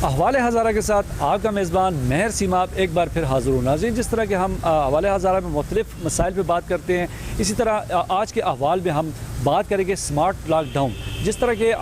حوالے ہزارہ کے ساتھ آپ کا میزبان مہر سیماب ایک بار پھر حاضر ہوں۔ ناظرین، جس طرح کہ ہم حوالے ہزارہ میں مختلف مسائل پہ بات کرتے ہیں، اسی طرح آج کے احوال میں ہم بات کریں گے سمارٹ لاک ڈاؤن۔ جس طرح کہ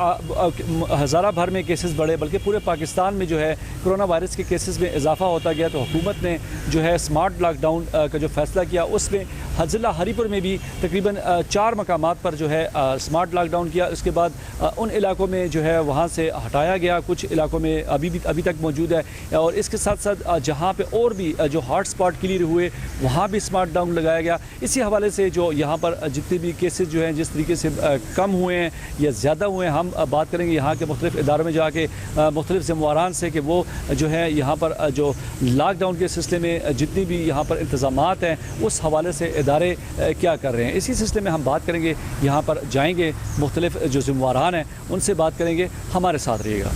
ہزارہ بھر میں کیسز بڑھے، بلکہ پورے پاکستان میں جو ہے کرونا وائرس کے کیسز میں اضافہ ہوتا گیا، تو حکومت نے جو ہے سمارٹ لاک ڈاؤن کا جو فیصلہ کیا، اس میں ضلع ہری پور میں بھی تقریباً 4 مقامات پر جو ہے سمارٹ لاک ڈاؤن کیا۔ اس کے بعد ان علاقوں میں جو ہے وہاں سے ہٹایا گیا، کچھ علاقوں میں ابھی تک موجود ہے، اور اس کے ساتھ ساتھ جہاں پہ اور بھی جو ہاٹ سپاٹ کلیئر ہوئے وہاں بھی سمارٹ ڈاؤن لگایا گیا۔ اسی حوالے سے جو یہاں پر جتنے بھی کیسز جو ہیں جس طریقے سے کم ہوئے ہیں یا زیادہ ہوئے ہیں، ہم بات کریں گے یہاں کے مختلف اداروں میں جا کے مختلف ذمہواران سے کہ وہ جو ہے یہاں پر جو لاک ڈاؤن کے سلسلے میں جتنی بھی یہاں پر انتظامات ہیں اس حوالے سے ادارے کیا کر رہے ہیں۔ اسی سلسلے میں ہم بات کریں گے، یہاں پر جائیں گے، مختلف جو ذمہواران ہیں ان سے بات کریں گے، ہمارے ساتھ رہیے گا۔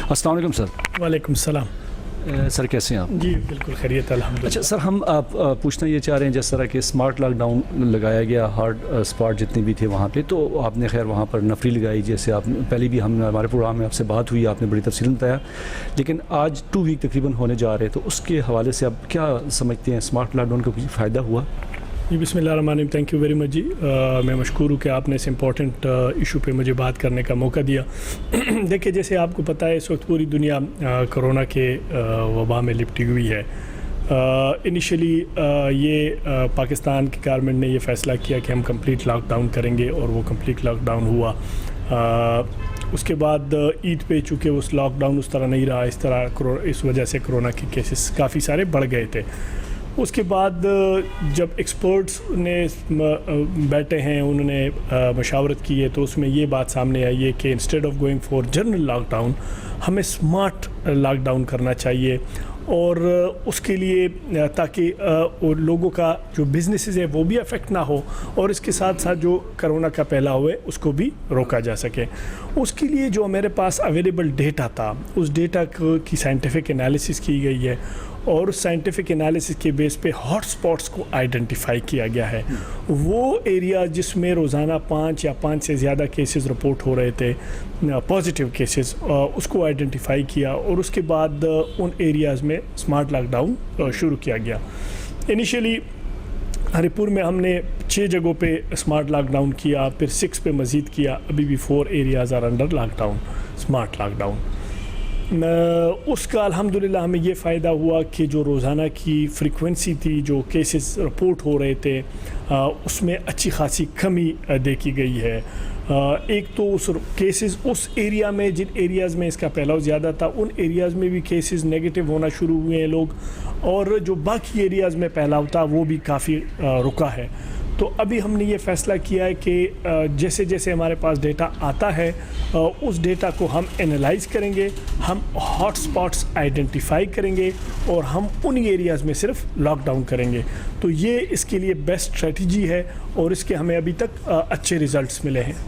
السلام علیکم سر۔ وعلیکم السلام سر، کیسے ہیں آپ؟ جی بالکل خیریت الحمدللہ۔ اچھا سر، ہم پوچھنا یہ چاہ رہے ہیں، جس طرح کہ اسمارٹ لاک ڈاؤن لگایا گیا، ہارڈ اسپاٹ جتنے بھی تھے وہاں پہ، تو آپ نے خیر وہاں پر نفری لگائی، جیسے آپ پہلے بھی ہمارے پروگرام میں آپ سے بات ہوئی، آپ نے بڑی تفصیل بتایا، لیکن آج 2 ویک تقریباً ہونے جا رہے ہیں، تو اس کے حوالے سے آپ کیا سمجھتے ہیں، اسمارٹ لاک ڈاؤن کا کچھ فائدہ ہوا؟ جی بسم اللہ الرحمن الرحیم، تھینک یو ویری مچ جی۔ میں مشکور ہوں کہ آپ نے اس امپورٹنٹ ایشو پہ مجھے بات کرنے کا موقع دیا۔ دیکھیں، جیسے آپ کو پتہ ہے اس وقت پوری دنیا کرونا کے وبا میں لپٹی ہوئی ہے۔ انیشلی یہ پاکستان کی گورنمنٹ نے یہ فیصلہ کیا کہ ہم کمپلیٹ لاک ڈاؤن کریں گے، اور وہ کمپلیٹ لاک ڈاؤن ہوا۔ اس کے بعد عید پہ چونکہ اس لاک ڈاؤن اس طرح نہیں رہا، اس وجہ سے کرونا کے کیسز کافی سارے بڑھ گئے تھے۔ اس کے بعد جب ایکسپرٹس نے بیٹھے ہیں، انہوں نے مشاورت کی ہے، تو اس میں یہ بات سامنے آئی ہے کہ instead of going for general lockdown, ہمیں اسمارٹ لاک ڈاؤن کرنا چاہیے، اور اس کے لیے تاکہ لوگوں کا جو بزنسز ہے وہ بھی افیکٹ نہ ہو، اور اس کے ساتھ ساتھ جو کرونا کا پھیلاؤ ہوئے اس کو بھی روکا جا سکے۔ اس کے لیے جو میرے پاس اویلیبل ڈیٹا تھا، اس ڈیٹا کی سائنٹیفک انالیسس کی گئی ہے، اور اس سائنٹیفک انالیسس کے بیس پہ ہاٹ سپاٹس کو آئیڈینٹیفائی کیا گیا ہے۔ وہ ایریا جس میں روزانہ 5 یا 5 سے زیادہ کیسز رپورٹ ہو رہے تھے، پازیٹیو کیسز، اس کو آئیڈینٹیفائی کیا، اور اس کے بعد ان ایریاز میں اسمارٹ لاک ڈاؤن شروع کیا گیا۔ انیشلی ہری پور میں ہم نے 6 جگہوں پہ اسمارٹ لاک ڈاؤن کیا، پھر 6 پہ مزید کیا، ابھی بھی 4 areas are under lockdown, smart lockdown. اس کا الحمدللہ ہمیں یہ فائدہ ہوا کہ جو روزانہ کی فریکوینسی تھی، جو کیسز رپورٹ ہو رہے تھے، اس میں اچھی خاصی کمی دیکھی گئی ہے۔ ایک تو اس کیسز اس ایریا میں، جن ایریاز میں اس کا پھیلاؤ زیادہ تھا، ان ایریاز میں بھی کیسز نیگیٹو ہونا شروع ہوئے ہیں لوگ، اور جو باقی ایریاز میں پھیلاؤ تھا وہ بھی کافی رکا ہے۔ تو ابھی ہم نے یہ فیصلہ کیا ہے کہ جیسے جیسے ہمارے پاس ڈیٹا آتا ہے، اس ڈیٹا کو ہم انالائز کریں گے، ہم ہاٹ سپاٹس آئیڈینٹیفائی کریں گے، اور ہم ان ایریاز میں صرف لاک ڈاؤن کریں گے۔ تو یہ اس کے لیے بیسٹ اسٹریٹجی ہے، اور اس کے ہمیں ابھی تک اچھے ریزلٹس ملے ہیں۔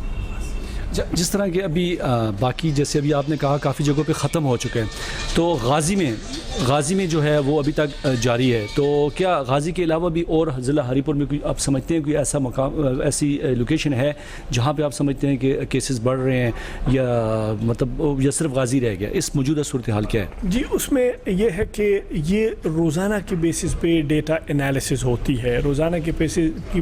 جس طرح کہ ابھی باقی جیسے ابھی آپ نے کہا کافی جگہوں پہ ختم ہو چکے ہیں، تو غازی میں جو ہے وہ ابھی تک جاری ہے، تو کیا غازی کے علاوہ بھی اور ضلع ہری پور میں کوئی آپ سمجھتے ہیں کوئی ایسا مقام، ایسی لوکیشن ہے جہاں پہ آپ سمجھتے ہیں کہ کیسز بڑھ رہے ہیں، یا صرف غازی رہ گیا؟ اس موجودہ صورتحال کیا ہے؟ جی، اس میں یہ ہے کہ یہ روزانہ کے بیسس پہ ڈیٹا انالیسس ہوتی ہے۔ روزانہ کے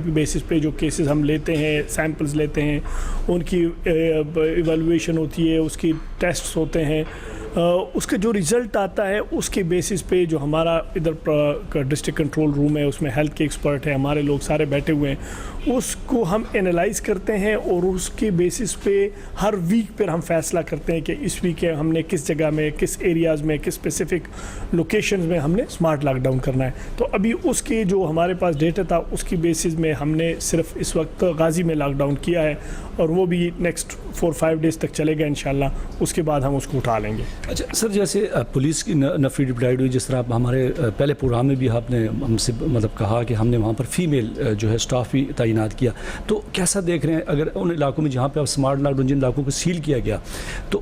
بیسس پہ جو کیسز ہم لیتے ہیں، سیمپلز لیتے ہیں، ان کی ایویلویشن ہوتی ہے، اس کی ٹیسٹس ہوتے ہیں، اس کا جو رزلٹ آتا ہے اس کے بیسس پہ جو ہمارا ادھر ڈسٹرکٹ کنٹرول روم ہے، اس میں ہیلتھ کے ایکسپرٹ ہیں، ہمارے لوگ سارے بیٹھے ہوئے ہیں، اس کو ہم انالائز کرتے ہیں، اور اس کے بیسس پہ ہر ویک پر ہم فیصلہ کرتے ہیں کہ اس ویک ہم نے کس جگہ میں، کس ایریاز میں، کس اسپیسیفک لوکیشنز میں ہم نے اسمارٹ لاک ڈاؤن کرنا ہے۔ تو ابھی اس کے جو ہمارے پاس ڈیٹا تھا اس کی بیسس میں ہم نے صرف اس وقت غازی میں لاک ڈاؤن کیا ہے، اور وہ بھی نیکسٹ 4-5 ڈیز تک چلے گا انشاءاللہ، اس کے بعد ہم اس کو اٹھا لیں گے۔ اچھا سر، جیسے پولیس کی نفری ڈپلائڈ ہوئی، جس طرح ہمارے پہلے پروگرام میں بھی آپ نے ہم سے کہا کہ ہم نے وہاں پر فیمیل جو ہے اسٹاف بھی تعینات کیا، تو کیسا دیکھ رہے ہیں اگر ان علاقوں میں جہاں پہ اب اسمارٹ لاک ڈاؤن، جن علاقوں کو سیل کیا گیا، تو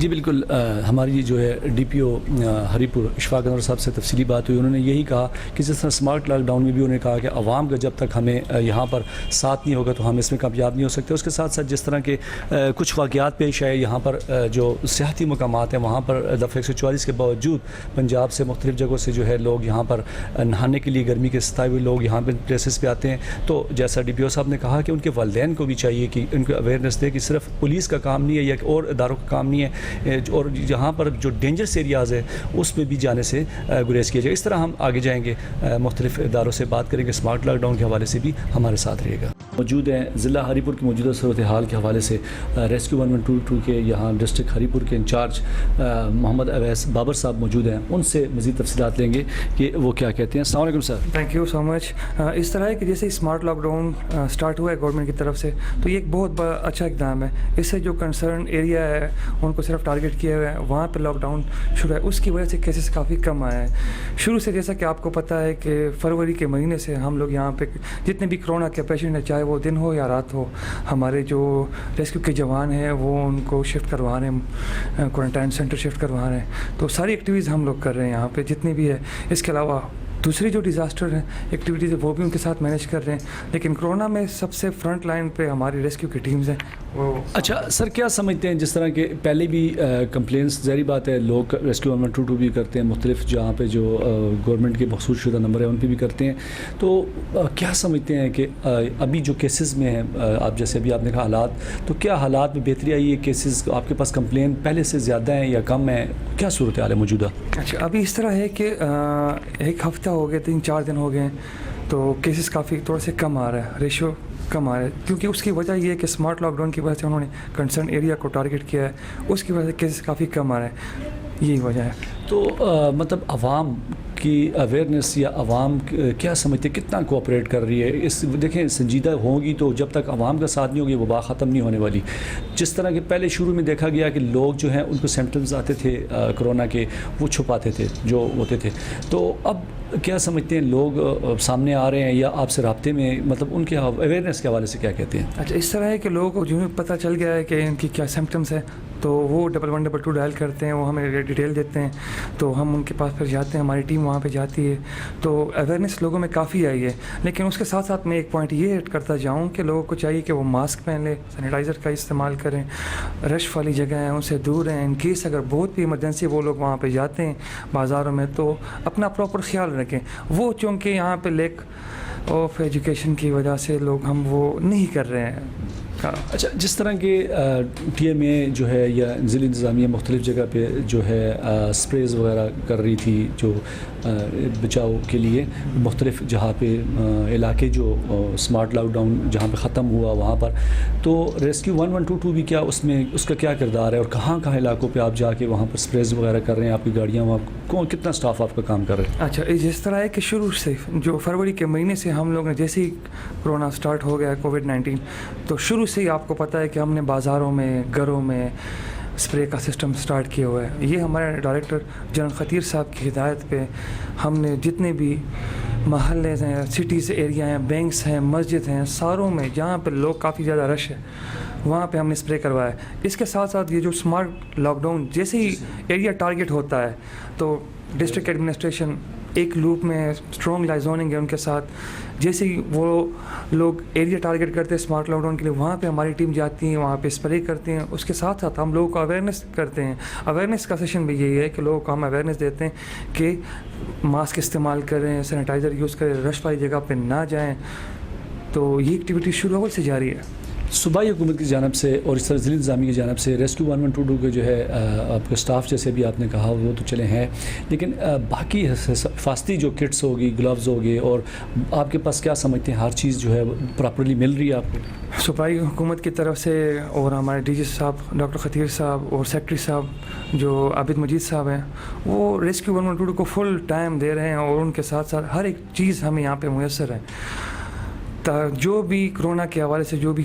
جی بالکل، ہماری جو ہے ڈی پی او ہری پور اشفاق انور صاحب سے تفصیلی بات ہوئی. انہوں نے یہی کہا کہ جس طرح اسمارٹ لاک ڈاؤن میں بھی انہوں نے کہا کہ عوام کا جب تک ہمیں یہاں پر ساتھ نہیں ہوگا تو ہم اس میں کامیاب نہیں ہو سکتے. اس کے ساتھ ساتھ جس طرح کے کچھ واقعات پیش آئے یہاں پر جو سیاحتی مقامات ہیں وہاں پر دفعہ 144 کے باوجود پنجاب سے مختلف جگہوں سے جو ہے لوگ یہاں پر نہانے کے لیے گرمی کے ستائے ہوئے لوگ یہاں پہ پلیسز پہ آتے ہیں. تو جیسا ڈی پی او صاحب نے کہا کہ ان کے والدین کو بھی چاہیے کہ ان کو اویئرنیس دے کہ صرف پولیس کا کام نہیں ہے یا اور اداروں کا کام نہیں ہے, اور جہاں پر جو ڈینجرس ایریاز ہے اس میں بھی جانے سے گریز کیا جائے. اس طرح ہم آگے جائیں گے, مختلف اداروں سے بات کریں گے, اسمارٹ لاک ڈاؤن کے حوالے سے بھی ہمارے ساتھ رہے گا. موجود ہیں ضلع ہری پور کی موجودہ صورتحال کے حوالے سے ریسکیو 1122 کے یہاں ڈسٹرکٹ ہری پور کے انچارج محمد اویس بابر صاحب موجود ہیں. ان سے مزید تفصیلات لیں گے کہ وہ کیا کہتے ہیں. السلام علیکم سر. تھینک یو سو مچ. اس طرح ہے کہ جیسے اسمارٹ لاک ڈاؤن اسٹارٹ ہوا ہے گورنمنٹ کی طرف سے, تو یہ ایک بہت بڑا اچھا اقدام ہے. اس سے جو کنسرن ایریا ہے ان کو صرف ٹارگیٹ کیا ہوا ہے, وہاں پہ لاک ڈاؤن شروع ہے. اس کی وجہ سے کیسز کافی کم آئے ہیں شروع سے. جیسا کہ آپ کو پتہ ہے کہ فروری کے مہینے سے ہم لوگ یہاں پہ جتنے بھی کرونا کے پیشنٹ ہیں, چاہے وہ دن ہو یا رات ہو, ہمارے جو ریسکیو کے جوان ہیں وہ ان کو شفٹ کروا رہے ہیں, کوارنٹائن سینٹر شفٹ کروا رہے ہیں. تو ساری ایکٹیویٹیز ہم لوگ کر رہے ہیں یہاں پہ جتنی بھی ہے. اس کے علاوہ دوسری جو ڈیزاسٹر ہیں ایکٹیویٹیز ہے وہ بھی ان کے ساتھ مینیج کر رہے ہیں. لیکن کرونا میں سب سے فرنٹ لائن پہ ہماری ریسکیو کی ٹیمز ہیں. وہ اچھا سر, کیا سمجھتے ہیں جس طرح کہ پہلے بھی کمپلینس ظاہری بات ہے لوگ ریسکیو 1122 بھی کرتے ہیں, مختلف جہاں پہ جو گورنمنٹ کے مخصوص شدہ نمبر ہیں ان پہ بھی کرتے ہیں, تو کیا سمجھتے ہیں کہ ابھی جو کیسز میں ہیں, آپ جیسے ابھی آپ نے کہا حالات, تو کیا حالات میں بہتری آئی ہے؟ کیسز آپ کے پاس کمپلین پہلے سے زیادہ ہیں یا کم ہیں؟ کیا صورتحال ہے موجودہ؟ اچھا, ابھی اس طرح ہے کہ ایک ہفتہ ہو گیا, 3-4 دن ہو گئے ہیں, تو کیسز کافی تھوڑا سے کم آ رہا ہے, ریشو کم آ رہا ہے. کیونکہ اس کی وجہ یہ ہے کہ اسمارٹ لاک ڈاؤن کی وجہ سے انہوں نے کنسرن ایریا کو ٹارگیٹ کیا ہے, اس کی وجہ سے کیسز کافی کم آ رہا ہے. یہی وجہ ہے. تو مطلب عوام کی اویئرنیس یا عوام کیا سمجھتے کتنا کوآپریٹ کر رہی ہے؟ اس دیکھیں سنجیدہ ہوگی تو جب تک عوام کا ساتھ نہیں ہوگی وبا ختم نہیں ہونے والی. جس طرح کہ پہلے شروع میں دیکھا گیا کہ لوگ جو ہیں ان کو سمپٹمز آتے تھے کرونا کے, وہ چھپاتے تھے جو ہوتے تھے, تو اب کیا سمجھتے ہیں لوگ سامنے آ رہے ہیں یا آپ سے رابطے میں, مطلب ان کے اویئرنیس کے حوالے سے کیا کہتے ہیں؟ اچھا, اس طرح ہے کہ لوگوں کو جو پتہ چل گیا ہے کہ ان کی کیا سمپٹمس ہے, تو وہ 1122 ڈائل کرتے ہیں, وہ ہمیں ڈیٹیل دیتے ہیں, تو ہم ان کے پاس پھر جاتے ہیں, ہماری ٹیم وہاں پہ جاتی ہے. تو اویئرنیس لوگوں میں کافی آئی ہے. لیکن اس کے ساتھ ساتھ میں ایک پوائنٹ یہ ایڈ کرتا جاؤں کہ لوگوں کو چاہیے کہ وہ ماسک پہن لیں, سینیٹائزر کا استعمال کریں, رش والی جگہ ہیں ان سے دور ہیں. ان کیس اگر بہت بھی ایمرجنسی وہ لوگ وہاں پہ جاتے ہیں بازاروں میں, تو اپنا پراپر خیال رکھیں. وہ چونکہ یہاں پہ لیک آف ایجوکیشن کی وجہ سے لوگ ہم وہ نہیں کر رہے ہیں. اچھا, جس طرح کے ٹی ایم اے جو ہے یا ضلع انتظامیہ مختلف جگہ پہ جو ہے اسپریز وغیرہ کر رہی تھی جو بچاؤ کے لیے, مختلف جہاں پہ علاقے جو اسمارٹ لاک ڈاؤن جہاں پہ ختم ہوا وہاں پر, تو ریسکیو 1122 بھی کیا اس میں اس کا کیا کردار ہے, اور کہاں کہاں علاقوں پہ آپ جا کے وہاں پر اسپریز وغیرہ کر رہے ہیں؟ آپ کی گاڑیاں وہاں کتنا اسٹاف آپ کا کام کر رہے ہیں؟ اچھا, جس طرح ہے کہ شروع سے جو فروری کے مہینے سے ہم لوگ نے جیسے ہی کرونا اسٹارٹ ہو گیا کووڈ-19, تو شروع سے ہی آپ کو پتہ ہے کہ ہم نے بازاروں میں, گھروں میں اسپرے کا سسٹم سٹارٹ کیا ہوا ہے. یہ ہمارے ڈائریکٹر جنرل خطیر صاحب کی ہدایت پہ ہم نے جتنے بھی محلے ہیں, سٹیز ایریا ہیں, بینکس ہیں, مسجد ہیں, ساروں میں جہاں پہ لوگ کافی زیادہ رش ہے وہاں پہ ہم نے اسپرے کروایا ہے. اس کے ساتھ ساتھ یہ جو اسمارٹ لاک ڈاؤن جیسے ہی ایریا ٹارگیٹ ہوتا ہے تو ڈسٹرکٹ ایڈمنسٹریشن ایک لوپ میں اسٹرانگ لائزوننگ ہے ان کے ساتھ. جیسے ہی وہ لوگ ایریا ٹارگیٹ کرتے ہیں اسمارٹ لاک ڈاؤن کے لیے, وہاں پہ ہماری ٹیم جاتی ہیں, وہاں پہ اسپرے کرتے ہیں. اس کے ساتھ ساتھ ہم لوگوں کو اویئرنیس کرتے ہیں. اویئرنیس کا سیشن بھی یہی ہے کہ لوگوں کو ہم اویئرنیس دیتے ہیں کہ ماسک استعمال کریں, سینیٹائزر یوز کریں, رش والی جگہ پہ نہ جائیں. تو یہ ایکٹیویٹی شروع اول سے جاری ہے. صوبائی حکومت کی جانب سے اور اس طرح ضلع انتظامیہ کی جانب سے ریسکیو 1122 کے جو ہے آپ کے سٹاف جیسے بھی آپ نے کہا وہ تو چلے ہیں, لیکن باقی حفاظتی جو کٹس ہوگی, گلوز ہوگی, اور آپ کے پاس کیا سمجھتے ہیں ہر چیز جو ہے پراپرلی مل رہی ہے آپ کو؟ صوبائی حکومت کی طرف سے اور ہمارے ڈی جی صاحب ڈاکٹر خطیر صاحب اور سیکٹری صاحب جو عابد مجید صاحب ہیں, وہ ریسکیو 1122 کو فل ٹائم دے رہے ہیں, اور ان کے ساتھ ساتھ ہر ایک چیز ہمیں یہاں پہ میسر ہے. جو بھی کرونا کے حوالے سے جو بھی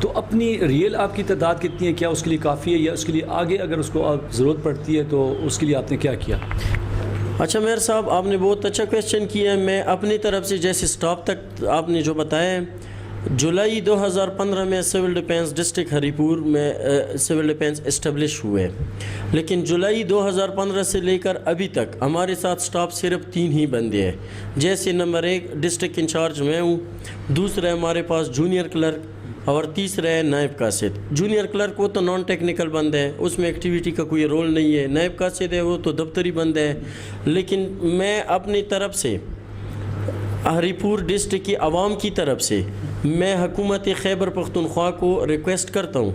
تو اپنی ریئل آپ کی تعداد کتنی ہے؟ کیا اس کے لیے کافی ہے یا اس کے لیے آگے اگر اس کو ضرورت پڑتی ہے تو اس کے لیے آپ نے کیا کیا؟ اچھا مہر صاحب، آپ نے بہت اچھا کویشچن کیا ہے. میں اپنی طرف سے جیسے سٹاف تک آپ نے جو بتایا ہے، جولائی 2015 میں سول ڈیفینس ڈسٹرکٹ ہری پور میں سول ڈیفینس اسٹیبلش ہوئے، لیکن جولائی 2015 سے لے کر ابھی تک ہمارے ساتھ سٹاف صرف 3 ہی بندے ہیں. جیسے نمبر 1 ڈسٹرکٹ انچارج میں ہوں، دوسرا ہمارے پاس جونیئر کلرک، اور تیسرا ہے نائب قاصد. جونیئر کلرک وہ تو نان ٹیکنیکل بند ہے، اس میں ایکٹیویٹی کا کوئی رول نہیں ہے. نائب قاصد ہے وہ تو دفتری بند ہے. لیکن میں اپنی طرف سے ہری پور ڈسٹرکٹ کی عوام کی طرف سے میں حکومت خیبر پختونخوا کو ریکویسٹ کرتا ہوں،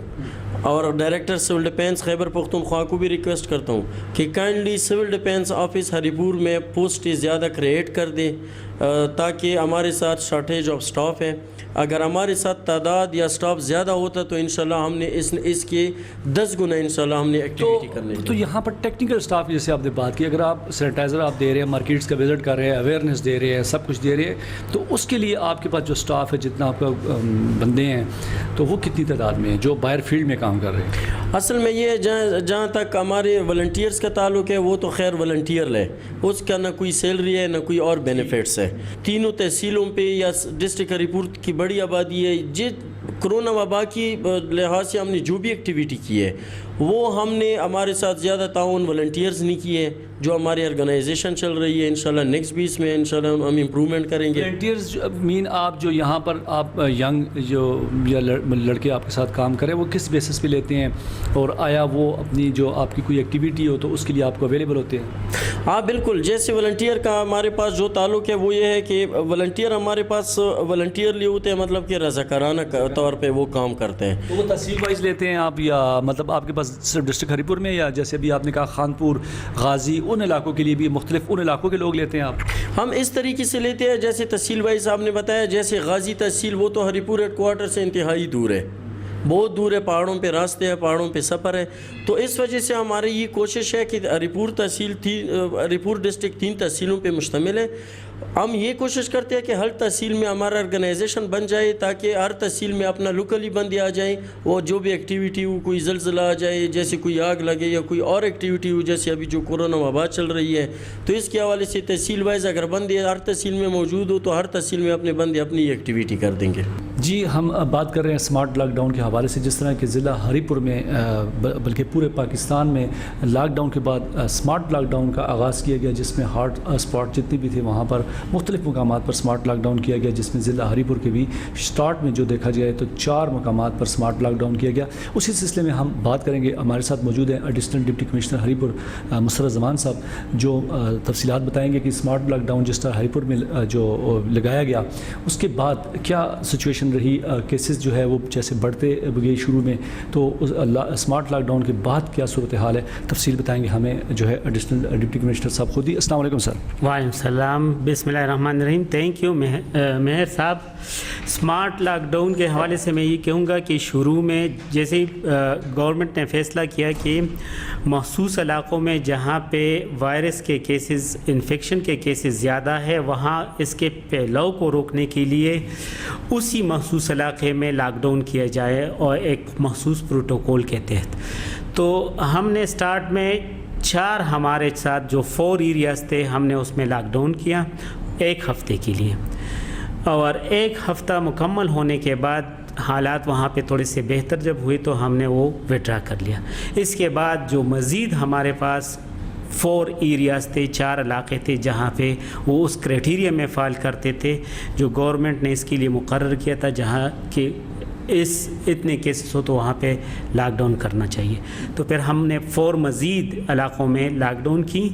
اور director civil defence Khyber Pakhtunkhwa کو بھی ریکویسٹ کرتا ہوں کہ کائنڈلی سول ڈیفینس آفس ہری پور میں پوسٹ زیادہ کریٹ کر دیں، تاکہ ہمارے ساتھ شارٹیج آف سٹاف ہے. اگر ہمارے ساتھ تعداد یا سٹاف زیادہ ہوتا تو انشاءاللہ ہم نے اس کے 10 گنا انشاءاللہ ہم نے ایکٹیویٹی کرنے. تو یہاں پر ٹیکنیکل سٹاف جیسے آپ نے بات کی، اگر آپ سینیٹائزر آپ دے رہے ہیں، مارکیٹس کا وزٹ کر رہے ہیں، اویئرنیس دے رہے ہیں، سب کچھ دے رہے ہیں، تو اس کے لیے آپ کے پاس جو سٹاف ہے، جتنا آپ کا بندے ہیں، تو وہ کتنی تعداد میں ہیں جو باہر فیلڈ میں کام کر رہے ہیں؟ اصل میں یہ جہاں تک ہمارے والنٹیئرس کا تعلق ہے، وہ تو خیر والنٹیئر ہے، اس کا نہ کوئی سیلری ہے نہ کوئی اور بینیفٹس ہے. تینوں تحصیلوں پہ یا ڈسٹرکٹ ہری پور کی بڑی آبادی ہے، کرونا وبا کی لحاظ سے ہم نے جو بھی ایکٹیویٹی کی ہے وہ ہم نے ہمارے ساتھ زیادہ تعاون والنٹیئرز نہیں کیے. جو ہماری آرگنائزیشن چل رہی ہے انشاءاللہ نیکسٹ بیس میں انشاءاللہ ہم امپرومنٹ کریں گے. والنٹیئرز مین آپ جو یہاں پر آپ ینگ جو یا لڑکے آپ کے ساتھ کام کریں، وہ کس بیسس پہ لیتے ہیں، اور آیا وہ اپنی جو آپ کی کوئی ایکٹیویٹی ہو تو اس کے لیے آپ کو اویلیبل ہوتے ہیں؟ ہاں بالکل. جیسے والنٹیئر کا ہمارے پاس جو تعلق ہے وہ یہ ہے کہ والنٹیئر ہمارے پاس والنٹیئر لیے ہوتے ہیں، مطلب کہ رضاکارانہ طور پہ وہ کام کرتے ہیں. تو وہ تحصیل وائز لیتے ہیں آپ، یا مطلب آپ کے پاس صرف ڈسٹرکٹ ہری پور میں، یا جیسے ابھی آپ نے کہا خانپور، غازی، ان علاقوں کے لیے بھی مختلف ان علاقوں کے لوگ لیتے ہیں آپ؟ ہم اس طریقے سے لیتے ہیں جیسے تحصیل وائز آپ نے بتایا. جیسے غازی تحصیل وہ تو ہری پور ہیڈ کوارٹر سے انتہائی دور ہے، بہت دور ہے، پہاڑوں پہ راستے ہیں، پہاڑوں پہ سفر ہے. تو اس وجہ سے ہماری یہ کوشش ہے کہ ہری پور ڈسٹرکٹ 3 تحصیلوں پہ مشتمل ہے. ہم یہ کوشش کرتے ہیں کہ ہر تحصیل میں ہمارا آرگنائزیشن بن جائے، تاکہ ہر تحصیل میں اپنا لوکلی بندے آ جائیں، وہ جو بھی ایکٹیویٹی ہو، کوئی زلزلہ آ جائے، جیسے کوئی آگ لگے یا کوئی اور ایکٹیویٹی ہو، جیسے ابھی جو کورونا وبا چل رہی ہے، تو اس کے حوالے سے تحصیل وائز اگر بندے ہر تحصیل میں موجود ہو تو ہر تحصیل میں اپنے بندے اپنی ایکٹیویٹی کر دیں گے. جی، ہم بات کر رہے ہیں اسمارٹ لاک ڈاؤن کے حوالے سے. جس طرح کہ ضلع ہری پور میں بلکہ پورے پاکستان میں لاک ڈاؤن کے بعد اسمارٹ لاک ڈاؤن کا آغاز کیا گیا، جس میں ہاٹ اسپاٹ جتنے بھی تھے وہاں پر مختلف مقامات پر اسمارٹ لاک ڈاؤن کیا گیا، جس میں ضلع ہری پور کے بھی اسٹارٹ میں جو دیکھا جائے تو 4 مقامات پر اسمارٹ لاک ڈاؤن کیا گیا. اسی سلسلے میں ہم بات کریں گے. ہمارے ساتھ موجود ہیں ایڈیشنل ڈپٹی کمشنر ہری پور مسرت زمان صاحب، جو تفصیلات بتائیں گے کہ اسمارٹ لاک ڈاؤن جس طرح ہری پور میں جو لگایا گیا اس کے بعد کیا سچویشن رہی، کیسز جو ہے وہ جیسے بڑھتے گئے شروع میں، تو اسمارٹ لاک ڈاؤن کے بعد کیا صورتحال ہے، تفصیل بتائیں گے ہمیں جو ہے ایڈیشنل ڈپٹی کمشنر صاحب خود ہی. السلام علیکم سر. وعلیکم السلام. بسم اللہ الرحمن الرحیم. تھینک یو مہر صاحب. اسمارٹ لاک ڈاؤن کے حوالے سے میں یہ کہوں گا کہ شروع میں جیسے ہی گورنمنٹ نے فیصلہ کیا کہ مخصوص علاقوں میں جہاں پہ وائرس کے کیسز، انفیکشن کے کیسز زیادہ ہے، وہاں اس کے پھیلاؤ کو روکنے کے لیے اسی مخصوص علاقے میں لاک ڈاؤن کیا جائے اور ایک مخصوص پروٹوکول کے تحت. تو ہم نے سٹارٹ میں 4 ہمارے ساتھ جو 4 ایریاز تھے ہم نے اس میں لاک ڈاؤن کیا 1 ہفتے کے لیے، اور 1 ہفتہ مکمل ہونے کے بعد حالات وہاں پہ تھوڑے سے بہتر جب ہوئے تو ہم نے وہ وڈرا کر لیا. اس کے بعد جو مزید ہمارے پاس 4 ایریاز تھے، 4 علاقے تھے جہاں پہ وہ اس کرائٹیریا میں فال کرتے تھے جو گورنمنٹ نے اس کے لیے مقرر کیا تھا، جہاں کہ اتنے کیسز ہو تو وہاں پہ لاک ڈاؤن کرنا چاہیے. تو پھر ہم نے 4 مزید علاقوں میں لاک ڈاؤن کی،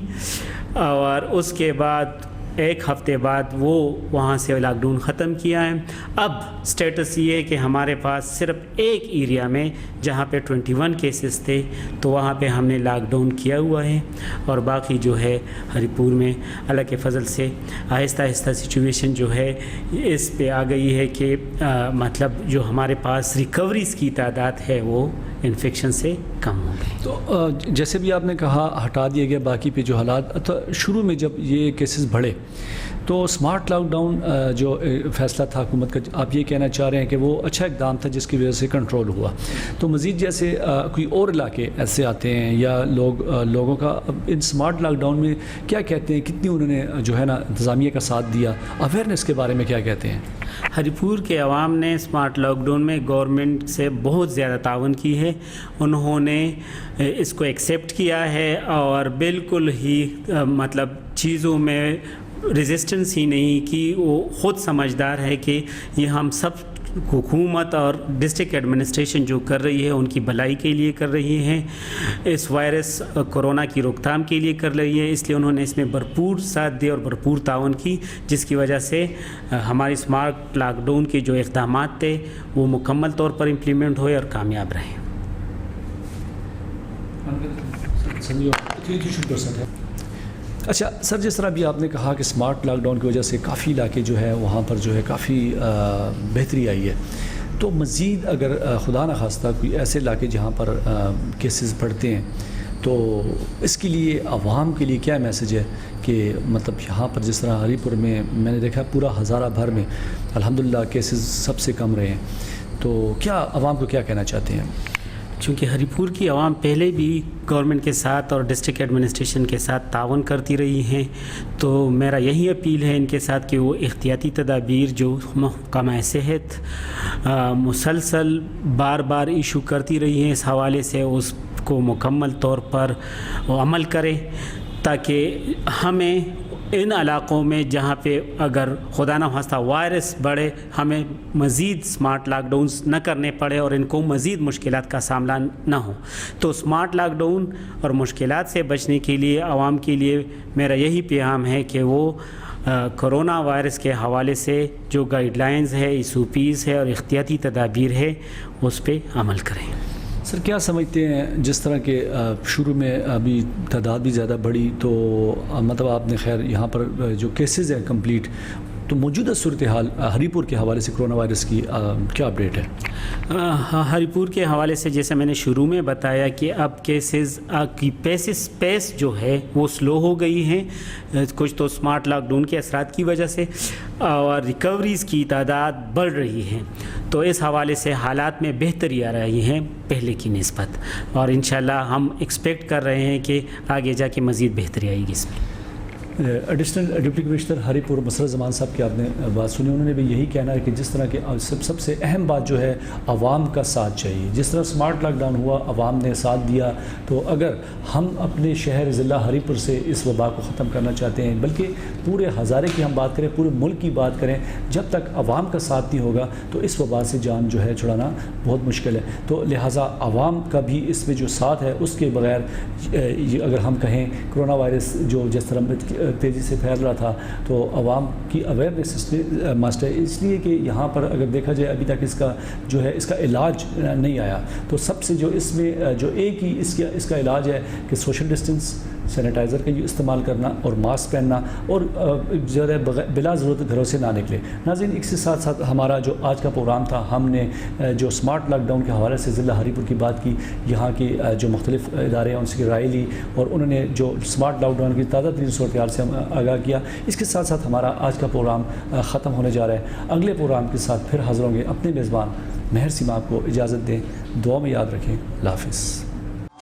اور اس کے بعد 1 ہفتے بعد وہ وہاں سے لاک ڈاؤن ختم کیا ہے. اب سٹیٹس یہ ہے کہ ہمارے پاس صرف 1 ایریا میں جہاں پہ 21 کیسز تھے تو وہاں پہ ہم نے لاک ڈاؤن کیا ہوا ہے، اور باقی جو ہے ہری پور میں اللہ کے فضل سے آہستہ آہستہ سچویشن جو ہے اس پہ آ گئی ہے کہ مطلب جو ہمارے پاس ریکوریز کی تعداد ہے وہ انفیکشن سے کم ہوں گے. تو جیسے بھی آپ نے کہا ہٹا دیا گیا باقی پہ جو حالات، تو شروع میں جب یہ کیسز بڑھے تو اسمارٹ لاک ڈاؤن جو فیصلہ تھا حکومت کا، آپ یہ کہنا چاہ رہے ہیں کہ وہ اچھا اقدام تھا جس کی وجہ سے کنٹرول ہوا. تو مزید جیسے کوئی اور علاقے ایسے آتے ہیں یا لوگوں کا ان اسمارٹ لاک ڈاؤن میں کیا کہتے ہیں، کتنی انہوں نے جو ہے نا انتظامیہ کا ساتھ دیا، اویئرنیس کے بارے میں کیا کہتے ہیں؟ ہری پور کے عوام نے اسمارٹ لاک ڈاؤن میں گورنمنٹ سے بہت زیادہ تعاون کی ہے. انہوں نے اس کو ایکسیپٹ کیا ہے اور بالکل ہی مطلب چیزوں میں ریزسٹنس ہی نہیں کی. وہ خود سمجھدار ہے کہ یہ ہم سب حکومت اور ڈسٹرکٹ ایڈمنسٹریشن جو کر رہی ہے ان کی بھلائی کے لیے کر رہی ہیں، اس وائرس کرونا کی روک تھام کے لیے کر رہی ہے. اس لیے انہوں نے اس میں بھرپور ساتھ دیا اور بھرپور تعاون کی، جس کی وجہ سے ہماری اسمارٹ لاک ڈاؤن کے جو اقدامات تھے وہ مکمل طور پر امپلیمنٹ ہوئے اور کامیاب رہے. اچھا سر، جس طرح بھی آپ نے کہا کہ اسمارٹ لاک ڈاؤن کی وجہ سے کافی علاقے جو ہے وہاں پر جو ہے کافی بہتری آئی ہے، تو مزید اگر خدا نخواستہ کوئی ایسے علاقے جہاں پر کیسز بڑھتے ہیں تو اس کے لیے عوام کے لیے کیا میسیج ہے کہ مطلب یہاں پر جس طرح ہری پور میں نے دیکھا پورا ہزارہ بھر میں الحمدللہ کیسز سب سے کم رہے ہیں، تو کیا عوام کو کیا کہنا چاہتے ہیں؟ چونکہ ہری پور کی عوام پہلے بھی گورنمنٹ کے ساتھ اور ڈسٹرکٹ ایڈمنسٹریشن کے ساتھ تعاون کرتی رہی ہیں، تو میرا یہی اپیل ہے ان کے ساتھ کہ وہ احتیاطی تدابیر جو محکمہ صحت مسلسل بار بار ایشو کرتی رہی ہیں اس حوالے سے اس کو مکمل طور پر عمل کریں، تاکہ ہمیں ان علاقوں میں جہاں پہ اگر خدا نہ خواستہ وائرس بڑھے ہمیں مزید اسمارٹ لاک ڈاؤنس نہ کرنے پڑے اور ان کو مزید مشکلات کا سامنا نہ ہو. تو اسمارٹ لاک ڈاؤن اور مشکلات سے بچنے کے لیے عوام کے لیے میرا یہی پیغام ہے کہ وہ کرونا وائرس کے حوالے سے جو گائیڈ لائنز ہے، SOPs ہے اور احتیاطی تدابیر ہے اس پہ عمل کریں. سر کیا سمجھتے ہیں جس طرح کہ شروع میں ابھی تعداد بھی زیادہ بڑھی تو مطلب آپ نے خیر یہاں پر جو کیسز ہیں کمپلیٹ، تو موجودہ صورتحال ہری پور کے حوالے سے کرونا وائرس کی کیا اپڈیٹ ہے؟ ہری پور کے حوالے سے جیسے میں نے شروع میں بتایا کہ اب کیسز کی پیس جو ہے وہ سلو ہو گئی ہیں، کچھ تو اسمارٹ لاک ڈاؤن کے اثرات کی وجہ سے، اور ریکوریز کی تعداد بڑھ رہی ہے. تو اس حوالے سے حالات میں بہتری آ رہی ہے پہلے کی نسبت، اور انشاءاللہ ہم ایکسپیکٹ کر رہے ہیں کہ آگے جا کے مزید بہتری آئے گی اس میں. ایڈیشنل ڈپٹی کمشنر ہری پور مسرت زمان صاحب کی آپ نے بات سنی، انہوں نے بھی یہی کہنا ہے کہ جس طرح کہ سب سے اہم بات جو ہے عوام کا ساتھ چاہیے. جس طرح اسمارٹ لاک ڈاؤن ہوا عوام نے ساتھ دیا، تو اگر ہم اپنے شہر ضلع ہری پور سے اس وبا کو ختم کرنا چاہتے ہیں، بلکہ پورے ہزارے کی ہم بات کریں، پورے ملک کی بات کریں، جب تک عوام کا ساتھ نہیں ہوگا تو اس وبا سے جان جو ہے چھڑانا بہت مشکل ہے. تو لہٰذا عوام کا بھی اس میں جو ساتھ ہے اس کے بغیر اگر ہم کہیں کرونا وائرس جو جس طرح تیزی سے پھیل رہا تھا تو عوام کی اویئرنیس اس میں مسٹ ہے. اس لیے کہ یہاں پر اگر دیکھا جائے ابھی تک اس کا علاج نہیں آیا، تو سب سے جو اس میں جو ایک ہی اس کا علاج ہے کہ سوشل ڈسٹنس، سینیٹائزر کا استعمال کرنا اور ماسک پہننا، اور زیادہ بلا ضرورت گھروں سے نہ نکلے. ناظرین، اس کے ساتھ ساتھ ہمارا جو آج کا پروگرام تھا، ہم نے جو اسمارٹ لاک ڈاؤن کے حوالے سے ضلع ہری پور کی بات کی، یہاں کی جو مختلف ادارے ہیں ان سے رائے لی اور انہوں نے جو اسمارٹ لاک ڈاؤن کی تازہ ترین صورتحال سے آگاہ کیا. اس کے ساتھ ساتھ ہمارا آج کا پروگرام ختم ہونے جا رہا ہے. اگلے پروگرام کے ساتھ پھر حاضر ہوں گے. اپنے میزبان مہر سیما آپ کو اجازت دیں، دعا میں یاد رکھیں. اللہ حافظ.